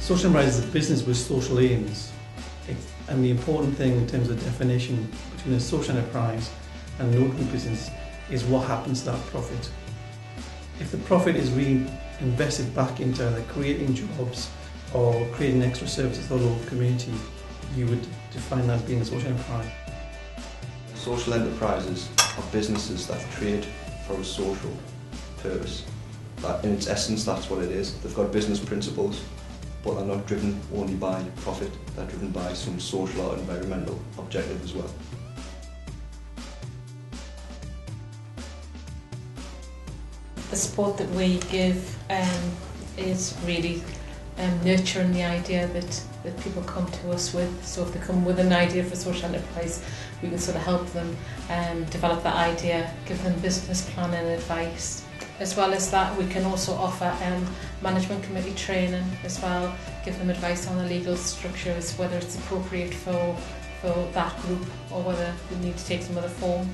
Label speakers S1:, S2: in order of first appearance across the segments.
S1: Social enterprise is a business with social aims. And the important thing in terms of definition between a social enterprise and an ordinary business is what happens to that profit. If the profit is reinvested back into either creating jobs or creating extra services for the local community, you would define that as being a social enterprise.
S2: Social enterprises are businesses that trade for a social purpose. That, in its essence, that's what it is. They've got business principles, but they're not driven only by profit. They're driven by some social or environmental objective as well.
S3: The support that we give is really nurturing the idea that people come to us with. So if they come with an idea for social enterprise, we can sort of help them develop that idea, give them business planning advice. As well as that, we can also offer management committee training as well, give them advice on the legal structures, whether it's appropriate for that group or whether we need to take some other form.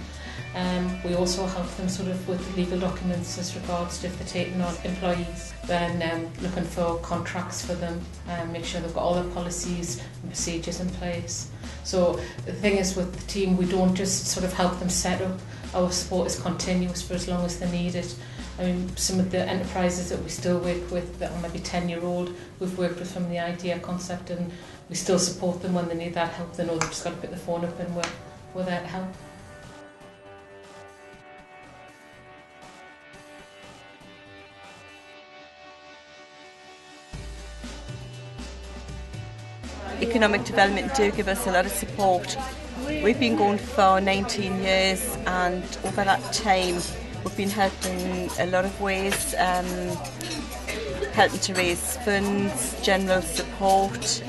S3: We also help them sort of with legal documents as regards to if they're taking on employees, then looking for contracts for them, make sure they've got all the policies and procedures in place. So the thing is with the team, we don't just sort of help them set up. Our support is continuous for as long as they need it. I mean, some of the enterprises that we still work with that are maybe 10-year-old, we've worked with from the idea concept, and we still support them when they need that help. They know they've just got to pick the phone up and we're there to help.
S4: Economic development do give us a lot of support. We've been going for 19 years, and over that time we've been helping a lot of ways, helping to raise funds, general support,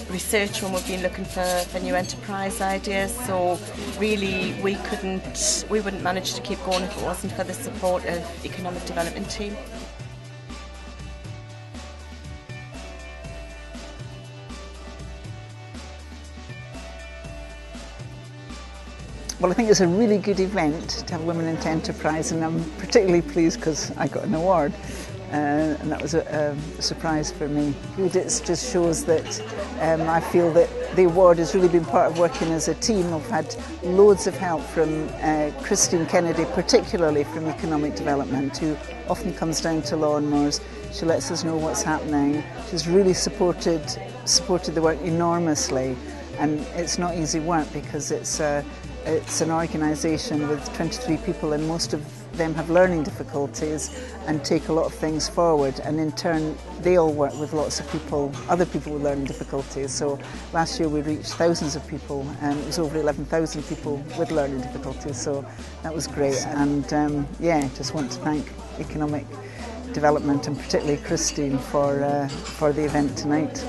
S4: research when we've been looking for new enterprise ideas. So really we wouldn't manage to keep going if it wasn't for the support of economic development team.
S5: Well, I think it's a really good event to have Women into Enterprise, and I'm particularly pleased because I got an award, and that was a surprise for me. It just shows that I feel that the award has really been part of working as a team. I've had loads of help from Christine Kennedy, particularly from Economic Development, who often comes down to lawnmowers. She lets us know what's happening. She's really supported the work enormously, and it's not easy work because it's an organisation with 23 people, and most of them have learning difficulties and take a lot of things forward, and in turn they all work with lots of people, other people with learning difficulties. So last year we reached thousands of people, and it was over 11,000 people with learning difficulties, so that was great. And just want to thank Economic Development and particularly Christine for the event tonight.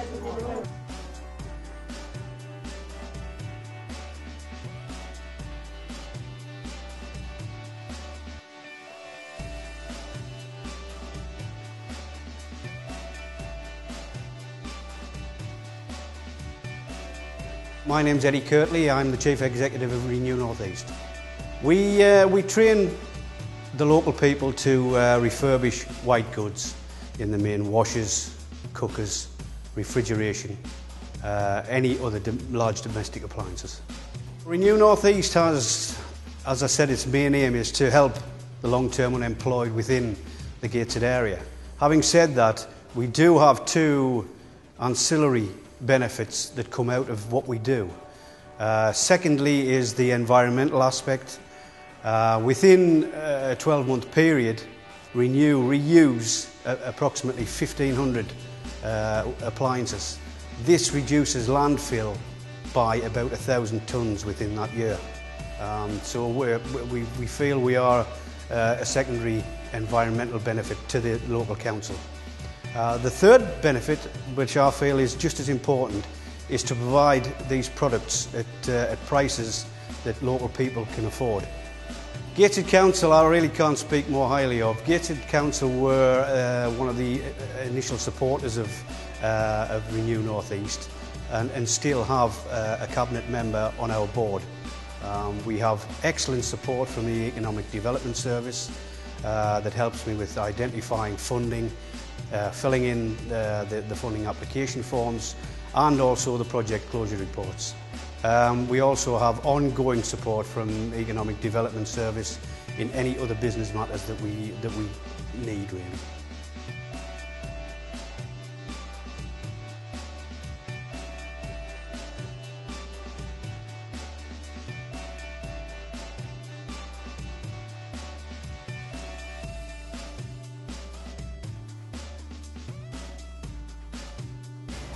S6: My name's Eddie Kirtley. I'm the Chief Executive of Renew North East. We train the local people to refurbish white goods in the main: washers, cookers, refrigeration, any other large domestic appliances. Renew North East has, as I said, its main aim is to help the long-term unemployed within the Gateshead area. Having said that, we do have two ancillary benefits that come out of what we do. Secondly is the environmental aspect. Within a 12-month period, Renew reuse approximately 1,500 appliances. This reduces landfill by about 1,000 tonnes within that year. So we feel we are a secondary environmental benefit to the local council. The third benefit, which I feel is just as important, is to provide these products at prices that local people can afford. Gateshead Council, I really can't speak more highly of. Gateshead Council were one of the initial supporters of Renew North East, and still have a cabinet member on our board. We have excellent support from the Economic Development Service that helps me with identifying funding, filling in the funding application forms and also the project closure reports. We also have ongoing support from Economic Development Service in any other business matters that we need really.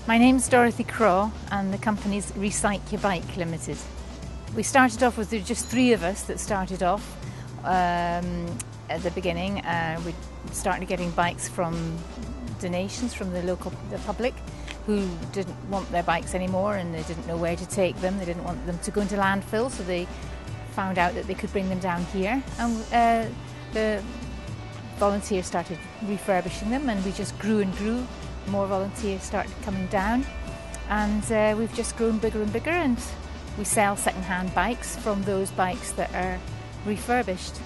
S7: My name's Dorothy Craw and the company's Recycle Your Bike Limited. We started off with just 3 of us that started off at the beginning. We started getting bikes from donations from the public who didn't want their bikes anymore and they didn't know where to take them. They didn't want them to go into landfill, so they found out that they could bring them down here. And the volunteers started refurbishing them and we just grew and grew. More volunteers started coming down and we've just grown bigger and bigger, and we sell second-hand bikes from those bikes that are refurbished.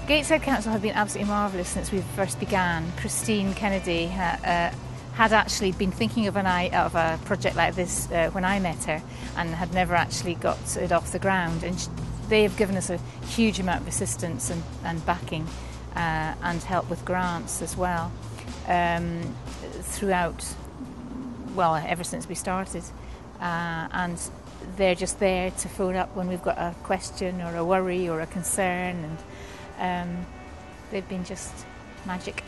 S7: Gateshead Council have been absolutely marvellous since we first began. Christine Kennedy had actually been thinking of a project like this when I met her and had never actually got it off the ground, and they have given us a huge amount of assistance and backing and help with grants as well. Throughout, well, ever since we started, and they're just there to phone up when we've got a question or a worry or a concern, and they've been just magic.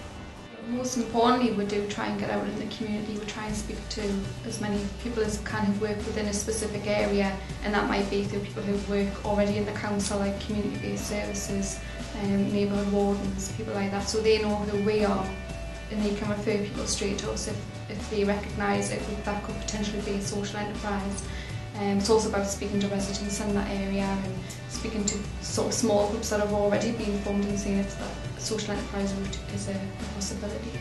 S8: Most importantly, we do try and get out in the community. We try and speak to as many people as can who work within a specific area, and that might be through people who work already in the council, like community-based services, neighbourhood wardens, people like that, so they know who we are and they can refer people straight to us if they recognise it that could potentially be a social enterprise. It's also about speaking to residents in that area and speaking to sort of small groups that have already been formed and seeing if that social enterprise route is a possibility.